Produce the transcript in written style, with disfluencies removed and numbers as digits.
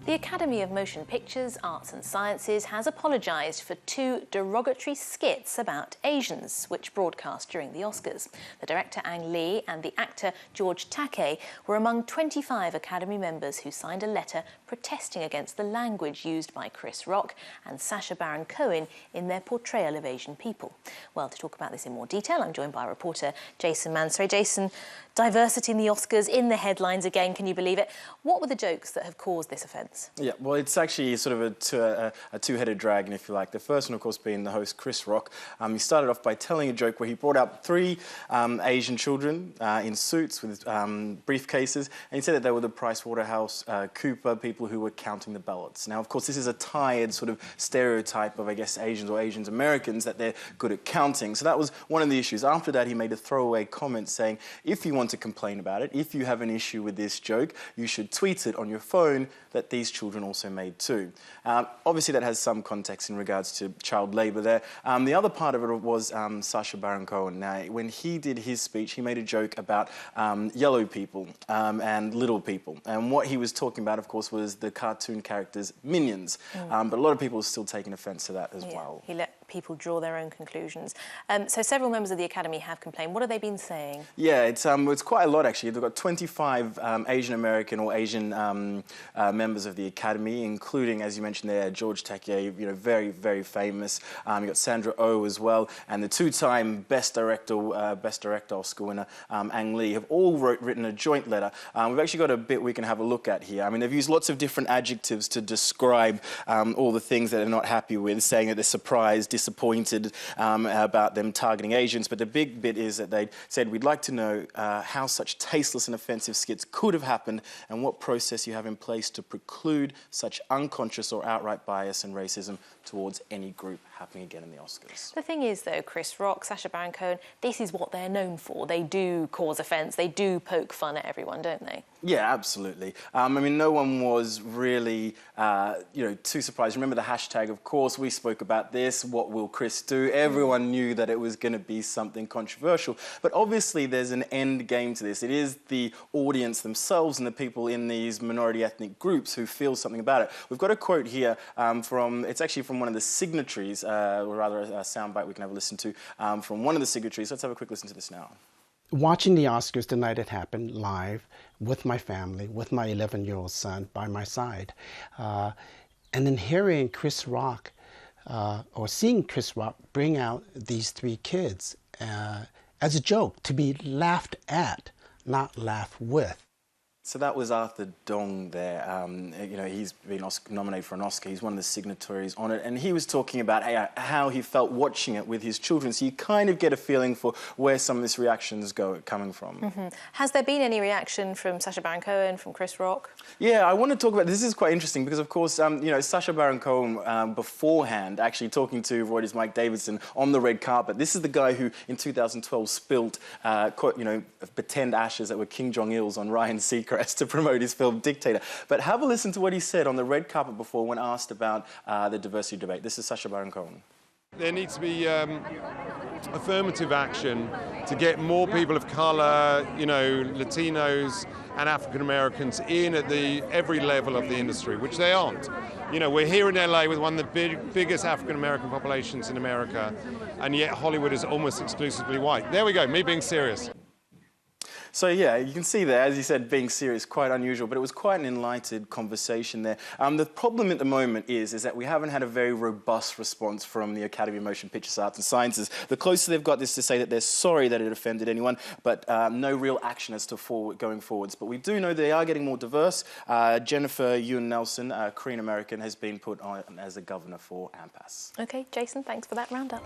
The Academy of Motion Pictures, Arts and Sciences has apologised for 2 derogatory skits about Asians, which broadcast during the Oscars. The director Ang Lee and the actor George Takei were among 25 Academy members who signed a letter protesting against the language used by Chris Rock and Sacha Baron Cohen in their portrayal of Asian people. Well, to talk about this in more detail, I'm joined by reporter Jayson Mansaray. Jayson, diversity in the Oscars, in the headlines again, can you believe it? What were the jokes that have caused this offence? Yeah, well, it's actually sort of a two-headed dragon, if you like. The first one, of course, being the host, Chris Rock. He started off by telling a joke where he brought out 3 Asian children in suits with briefcases, and he said that they were the PricewaterhouseCoopers people who were counting the ballots. Now, of course, this is a tired sort of stereotype of, I guess, Asians or Asians Americans, that they're good at counting. So that was one of the issues. After that, he made a throwaway comment saying, if you want to complain about it, if you have an issue with this joke, you should tweet it on your phone that these children also made too. Obviously, that has some context in regards to child labour there. The other part of it was Sacha Baron Cohen. Now, when he did his speech, he made a joke about yellow people and little people. And what he was talking about, of course, was the cartoon characters Minions. But a lot of people are still taking offence to that as well. He let people draw their own conclusions. So several members of the Academy have complained. What have they been saying? Yeah, it's quite a lot, actually. They've got 25 Asian American or Asian members of the Academy, including, as you mentioned there, George Takei, very, very famous. You've got Sandra Oh as well, and the 2-time Best Director Oscar winner, Ang Lee, have all written a joint letter. We've actually got a bit we can have a look at here. I mean, they've used lots of different adjectives to describe all the things that they're not happy with, saying that they're surprised, disappointed about them targeting Asians. But the big bit is that they said, we'd like to know how such tasteless and offensive skits could have happened and what process you have in place to preclude such unconscious or outright bias and racism towards any group happening again in the Oscars. The thing is, though, Chris Rock, Sacha Baron Cohen, this is what they're known for. They do cause offence, they do poke fun at everyone, don't they? Yeah, absolutely. I mean, no one was really, too surprised. Remember the hashtag, of course, we spoke about this, what will Chris do? Everyone knew that it was going to be something controversial. But obviously there's an end game to this. It is the audience themselves and the people in these minority ethnic groups who feel something about it. We've got a quote here it's actually from one of the signatories, or rather a soundbite we can have a listen to, from one of the signatories. Let's have a quick listen to this now. Watching the Oscars the night it happened live with my family, with my 11-year-old son by my side, and then hearing Chris Rock, or seeing Chris Rock bring out these 3 kids as a joke, to be laughed at, not laughed with. So that was Arthur Dong there. He's been nominated for an Oscar. He's one of the signatories on it. And he was talking about how he felt watching it with his children. So you kind of get a feeling for where some of this reaction is coming from. Has there been any reaction from Sacha Baron Cohen, from Chris Rock? Yeah, I want to talk about this. Is quite interesting because, of course, Sacha Baron Cohen beforehand, actually talking to Reuters' Mike Davidson on the red carpet. This is the guy who, in 2012, spilt, pretend ashes that were Kim Jong-il's on Ryan Seacrest to promote his film Dictator. But have a listen to what he said on the red carpet before when asked about the diversity debate. This is Sacha Baron Cohen. There needs to be affirmative action to get more people of colour, Latinos and African Americans in at every level of the industry, which they aren't. We're here in LA with one of the biggest African American populations in America, and yet Hollywood is almost exclusively white. There we go, me being serious. So yeah, you can see there, as you said, being serious, quite unusual, but it was quite an enlightened conversation there. The problem at the moment is that we haven't had a very robust response from the Academy of Motion Pictures, Arts and Sciences. The closest they've got is to say that they're sorry that it offended anyone, but no real action as to going forwards. But we do know they are getting more diverse. Jennifer Yuen Nelson, Korean American, has been put on as a governor for AMPAS. OK, Jayson, thanks for that roundup.